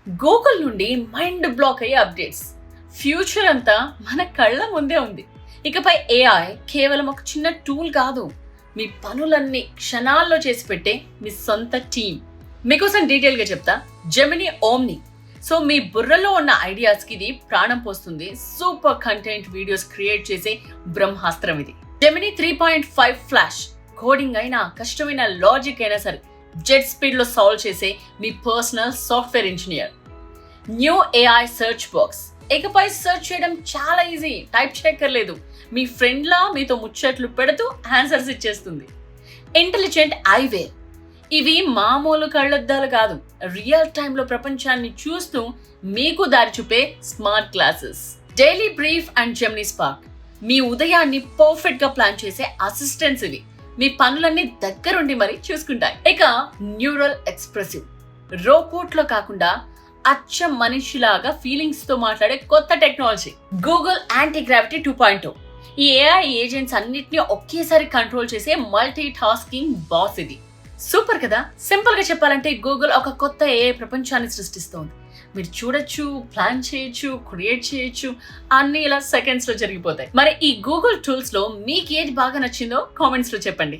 Google నుండి mind block అయ్యే updates. Future అంతా మన కళ్ళ ముందే ఉంది. ఇకపై ఏఐ కేవలం ఒక చిన్న టూల్ కాదు, మీ పనులన్నీ క్షణాల్లో చేసి పెట్టే మీ సొంత టీం. మీకోసం డీటెయిల్గా చెప్తా. Gemini omni. సో మీ బుర్రలో ఉన్న ఐడియాస్కి ఇది ప్రాణం పోస్తుంది. సూపర్ కంటెంట్ వీడియోస్ క్రియేట్ చేసే బ్రహ్మాస్త్రం ఇది. Gemini 3.5 flash. కోడింగ్ అయినా, కష్టమైన లాజిక్ అయినా సరే జెట్ స్పీడ్ లో సాల్వ్ చేసే మీ personal software engineer. New AI search box. ఇకపై సెర్చ్ చేయడం చాలా ఈజీ, టైప్ చేయక్కర్లేదు. మీ ఫ్రెండ్లా మీతో ముచ్చట్లు పెడుతూ ఆన్సర్స్ ఇచ్చేస్తుంది. ఇంటెలిజెంట్ ఐవేర్. ఇవి మామూలు కళ్ళద్దాలు కాదు, రియల్ టైంలో ప్రపంచాన్ని చూస్తూ మీకు దారి చూపే smart glasses. Daily brief and Gemini Spark. మీ ఉదయాన్ని పర్ఫెక్ట్ గా ప్లాన్ చేసే అసిస్టెంట్స్ ఇవి. మీ పనులన్నీ దగ్గరుండి మరి చూసుకుంటాయి. ఇక న్యూరల్ ఎక్స్ప్రెసివ్. రోబోట్ లో కాకుండా అచ్చం మనిషిలాగా ఫీలింగ్స్ తో మాట్లాడే కొత్త టెక్నాలజీ. Google anti gravity 2.0. ఈ ఏఐ ఏజెంట్స్ అన్నిటిని ఒకేసారి కంట్రోల్ చేసే మల్టీ టాస్కింగ్ బాస్ ఇది. సూపర్ కదా. సింపుల్ గా చెప్పాలంటే గూగుల్ ఒక కొత్త ఏఐ ప్రపంచాన్ని సృష్టిస్తోంది. మీరు చూడొచ్చు, ప్లాన్ చేయొచ్చు, క్రియేట్ చేయొచ్చు, అన్ని ఇలా సెకండ్స్ లో జరిగిపోతాయి. మరి ఈ గూగుల్ టూల్స్ లో మీకు ఏది బాగా నచ్చిందో కామెంట్స్ లో చెప్పండి.